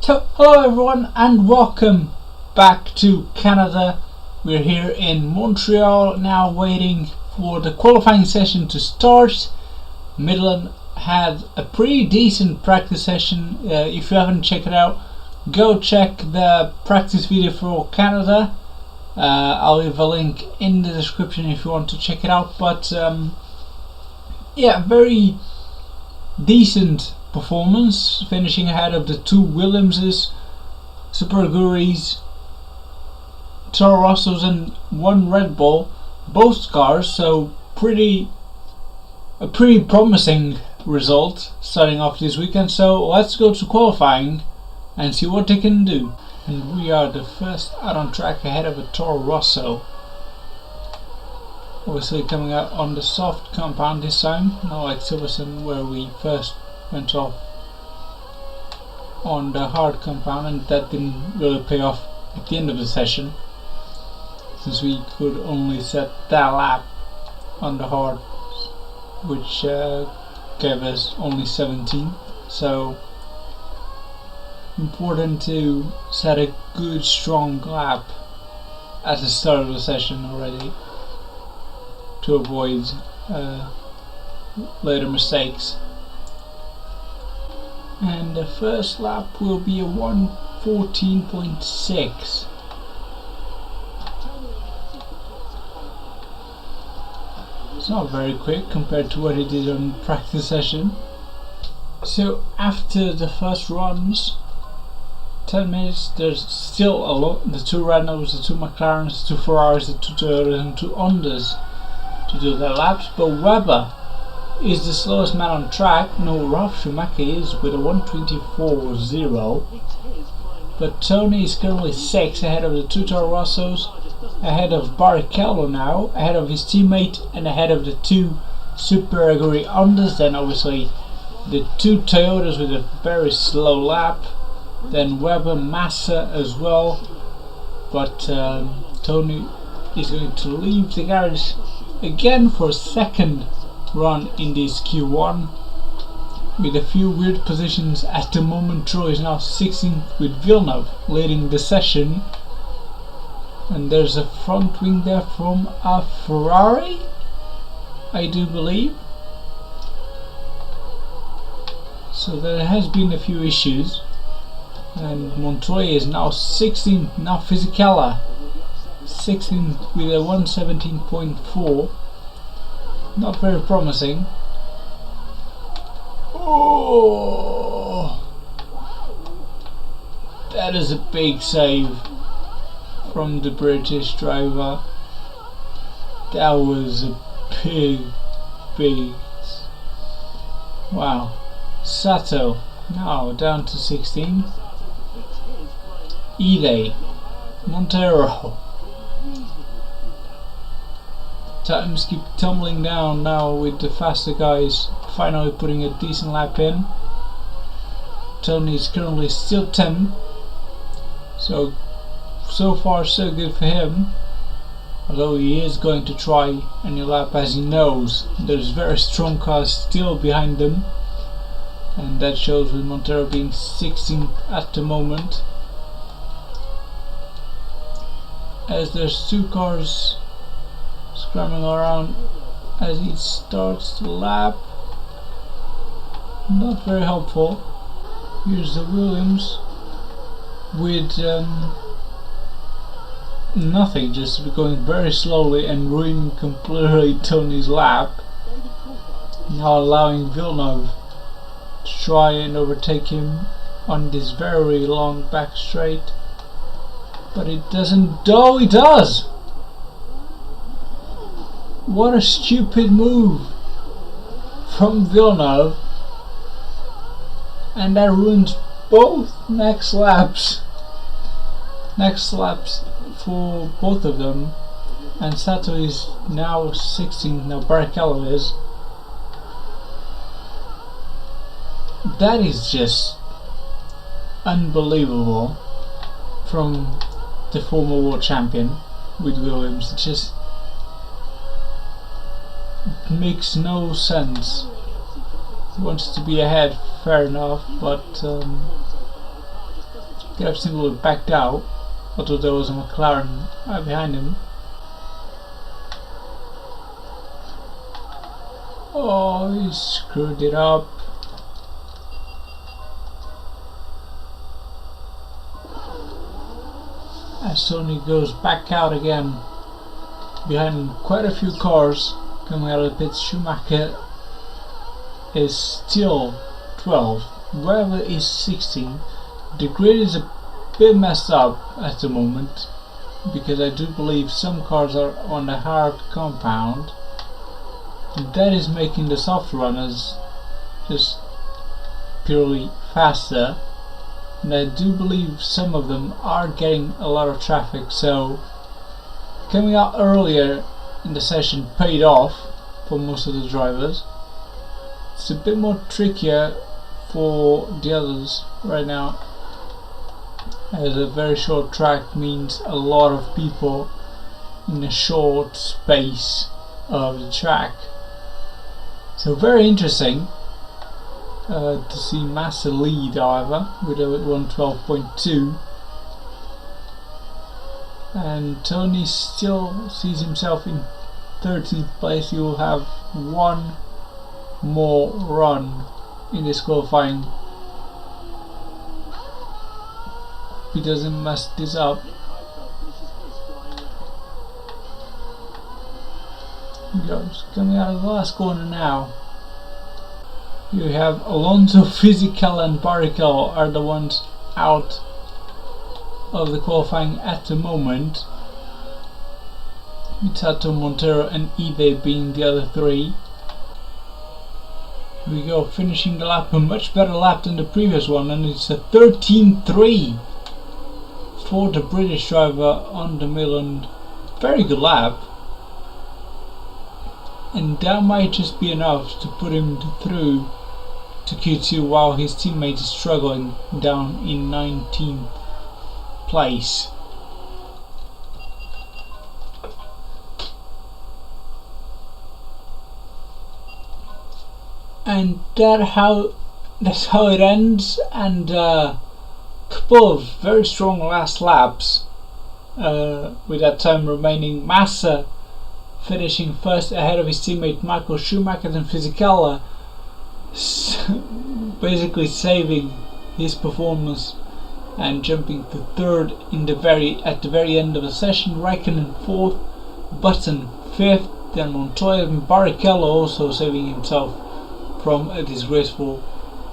So, hello everyone and welcome back to Canada. We're here in Montreal now waiting for the qualifying session to start. Midlands had a pretty decent practice session. If you haven't checked it out, go check the practice video for Canada. I'll leave a link in the description if you want to check it out. But yeah, very decent performance, finishing ahead of the two Williamses, Super Guris, Toro Rossos and one Red Bull, both cars, so a pretty promising result starting off this weekend. So let's go to qualifying and see what they can do. And we are the first out on track ahead of a Toro Rosso. Obviously coming out on the soft compound this time, not like Silverstone where we first went off on the hard compound, and that didn't really pay off at the end of the session since we could only set that lap on the hard, which gave us only 17. So important to set a good strong lap at the start of the session already to avoid later mistakes. And the first lap will be a 1:14.6. It's not very quick compared to what he did on practice session. So after the first runs, 10 minutes, there's still a lot, the two Renaults, the two McLarens, the two Ferraris, the two Toyotas and two Hondas to do their laps, but Webber is the slowest man on track. No, Ralf Schumacher is with a 1:24.0, but Tony is currently 6th ahead of the two Toro Rossos, ahead of Barrichello now, ahead of his teammate and ahead of the two Super Aguri Hondas, then obviously the two Toyotas with a very slow lap, then Webber, Massa as well, but Tony is going to leave the garage again for a second run in this Q1 with a few weird positions at the moment. Troy is now 16th with Villeneuve leading the session, and there's a front wing there from a Ferrari, I do believe. So there has been a few issues, and Montoya is now 16th. Now Fisichella 16th with a 1:17.4. Not very promising. Oh, that is a big save from the British driver. That was a big wow. Sato now down to 16. Ide, Montero. Times keep tumbling down now with the faster guys finally putting a decent lap in. Tony is currently still 10, so far so good for him, although he is going to try a new lap as he knows there's very strong cars still behind them, and that shows with Montero being 16th at the moment, as there's two cars scrambling around as he starts the lap. Not very helpful. Here's the Williams with nothing, just going very slowly and ruining completely Tony's lap, now allowing Villeneuve to try and overtake him on this very long back straight, but it doesn't. Oh, he does! What a stupid move from Villeneuve, and that ruins both next laps for both of them. And Sato is now 16th, now Barrichello is. That is just unbelievable from the former world champion with Williams. It just makes no sense. He wants to be ahead, fair enough, but could have simply backed out, although there was a McLaren right behind him. Oh, he screwed it up. As Tony goes back out again, behind quite a few cars coming out of the pits. Schumacher is still 12, Weber is 16. The grid is a bit messed up at the moment because I do believe some cars are on the hard compound, and that is making the soft runners just purely faster. And I do believe some of them are getting a lot of traffic, so coming out earlier in the session paid off for most of the drivers. It's a bit more trickier for the others right now, as a very short track means a lot of people in a short space of the track. So very interesting to see Massa lead, however, with a 112.2, and Tony still sees himself in 13th place. He will have one more run in this qualifying. He doesn't mess this up. He goes coming out of the last corner now. You have Alonso, Fisichella and Barrichello are the ones out of the qualifying at the moment, with Sato, Montero and Ide being the other three. Here we go, finishing the lap, a much better lap than the previous one, and it's a 13.3 for the British driver on the Milan. Very good lap, and that might just be enough to put him through to Q2 while his teammate is struggling down in 19th place. And that's how it ends, and a couple of very strong last laps with that time remaining. Massa finishing first ahead of his teammate Michael Schumacher and Fisichella, basically saving his performance and jumping to third at the very end of the session. Raikkonen fourth, Button fifth, then Montoya and Barrichello also saving himself from a disgraceful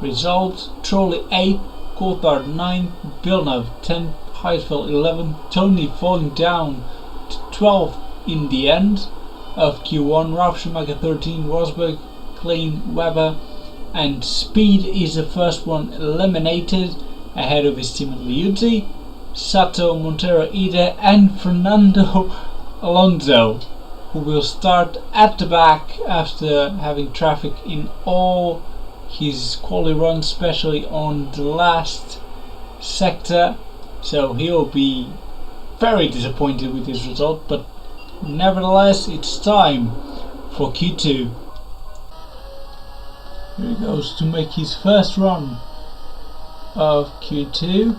result. Trolley 8th, Coulthard 9th, Villeneuve 10th, Heidfeld 11th, Tony falling down to 12th in the end of Q1, Ralf Schumacher 13th, Rosberg, Klein, Weber, and Speed is the first one eliminated ahead of his teammate Liuzzi, Sato, Montero, Ide and Fernando Alonso, who will start at the back after having traffic in all his quali runs, especially on the last sector. So he'll be very disappointed with this result, but nevertheless it's time for Q2. Here he goes to make his first run of Q2,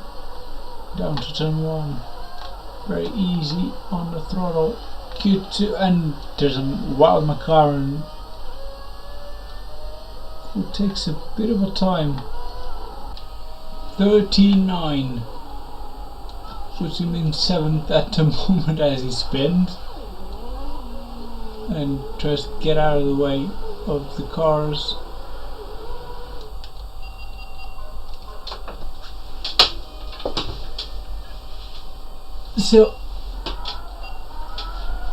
down to turn 1, very easy on the throttle. Q2, and there's a wild McLaren who takes a bit of a time. 13.9 puts him in 7th at the moment as he spins and tries to get out of the way of the cars. So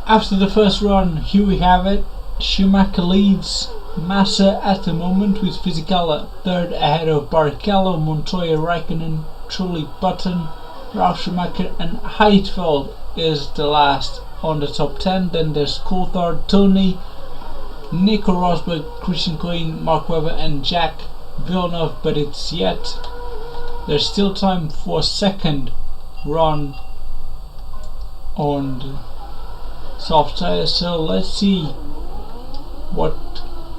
after the first run, here we have it. Schumacher leads Massa at the moment, with Fisichella third ahead of Barrichello, Montoya, Raikkonen, Trulli, Button, Ralf Schumacher and Heidfeld is the last on the top 10. Then there's Coulthard, Tony, Nico Rosberg, Christian Klein, Mark Webber and Jack Villeneuve, but there's still time for a second run on the soft tires, so let's see what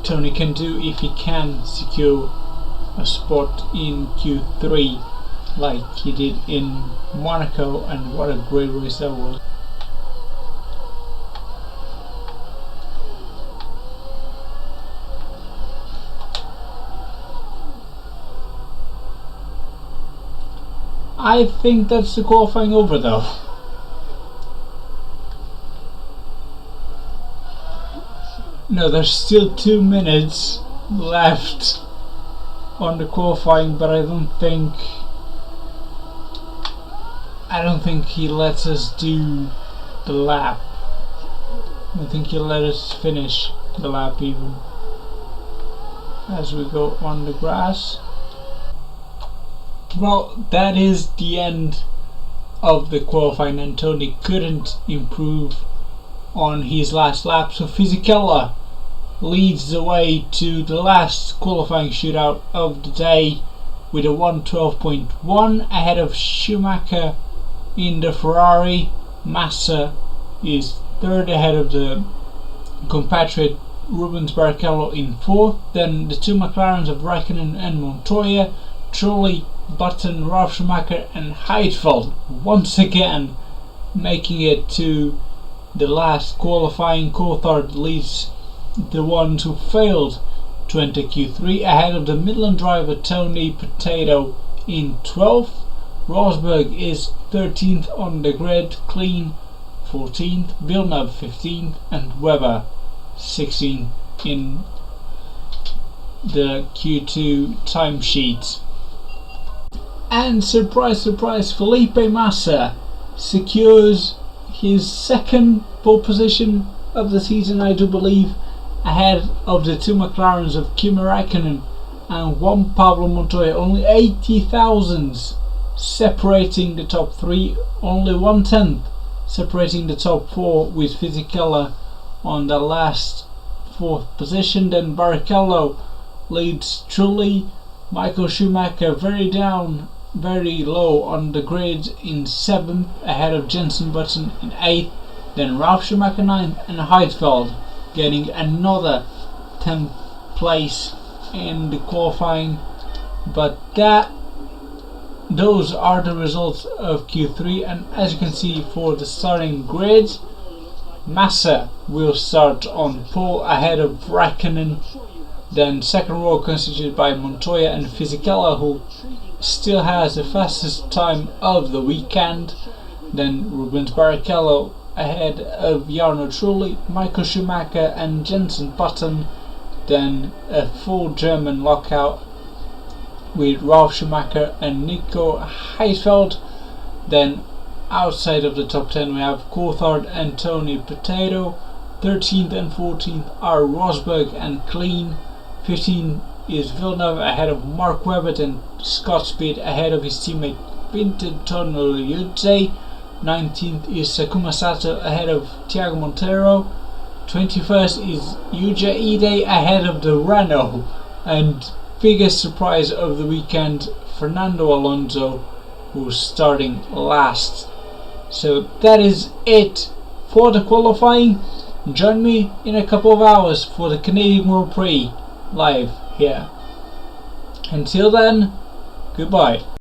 Tony can do if he can secure a spot in Q3. like he did in Monaco, and what a great race that was. I think that's the qualifying over though. No, there's still 2 minutes left on the qualifying, but I don't think he lets us do the lap. I don't think he'll let us finish the lap even as we go on the grass. Well, that is the end of the qualifying, and Tony couldn't improve on his last lap, so Fisichella leads the way to the last qualifying shootout of the day with a 1:12.1 ahead of Schumacher in the Ferrari. Massa is third ahead of the compatriot Rubens Barrichello in fourth. Then the 2 McLarens of Raikkonen and Montoya, Trulli, Button, Ralf Schumacher and Heidfeld once again making it to the last qualifying. Coulthard leads the ones who failed to enter Q3 ahead of the Midland driver Tony Potato in 12th. Rosberg is 13th on the grid, Clean 14th, Villeneuve 15th and Webber 16th in the Q2 timesheet. And surprise, surprise, Felipe Massa secures his second pole position of the season, I do believe, ahead of the 2 McLarens of Kimi Räikkönen and Juan Pablo Montoya. Only 80 thousandths separating the top 3, only 1/10 separating the top 4, with Fisichella on the last 4th position. Then Barrichello leads Trulli, Michael Schumacher very low on the grid in 7th ahead of Jenson Button in 8th, then Ralf Schumacher 9th and Heidfeld getting another 10th place in the qualifying. But those are the results of Q3, and as you can see for the starting grid, Massa will start on pole ahead of Räikkönen, then second row constituted by Montoya and Fisichella, who still has the fastest time of the weekend, then Rubens Barrichello ahead of Jarno Trulli, Michael Schumacher and Jenson Button, then a full German lockout with Ralf Schumacher and Nico Heidfeld. Then outside of the top 10 we have Coulthard and Tony Potato. 13th and 14th are Rosberg and Clean. 15th is Villeneuve ahead of Mark Webber, and Scott Speed ahead of his teammate Antonio Liuzzi. 19th is Sakuma Sato ahead of Thiago Monteiro. 21st is Yuja Ide ahead of the Renault, and biggest surprise of the weekend, Fernando Alonso, who's starting last. So that is it for the qualifying. Join me in a couple of hours for the Canadian Grand Prix live here. Until then, goodbye.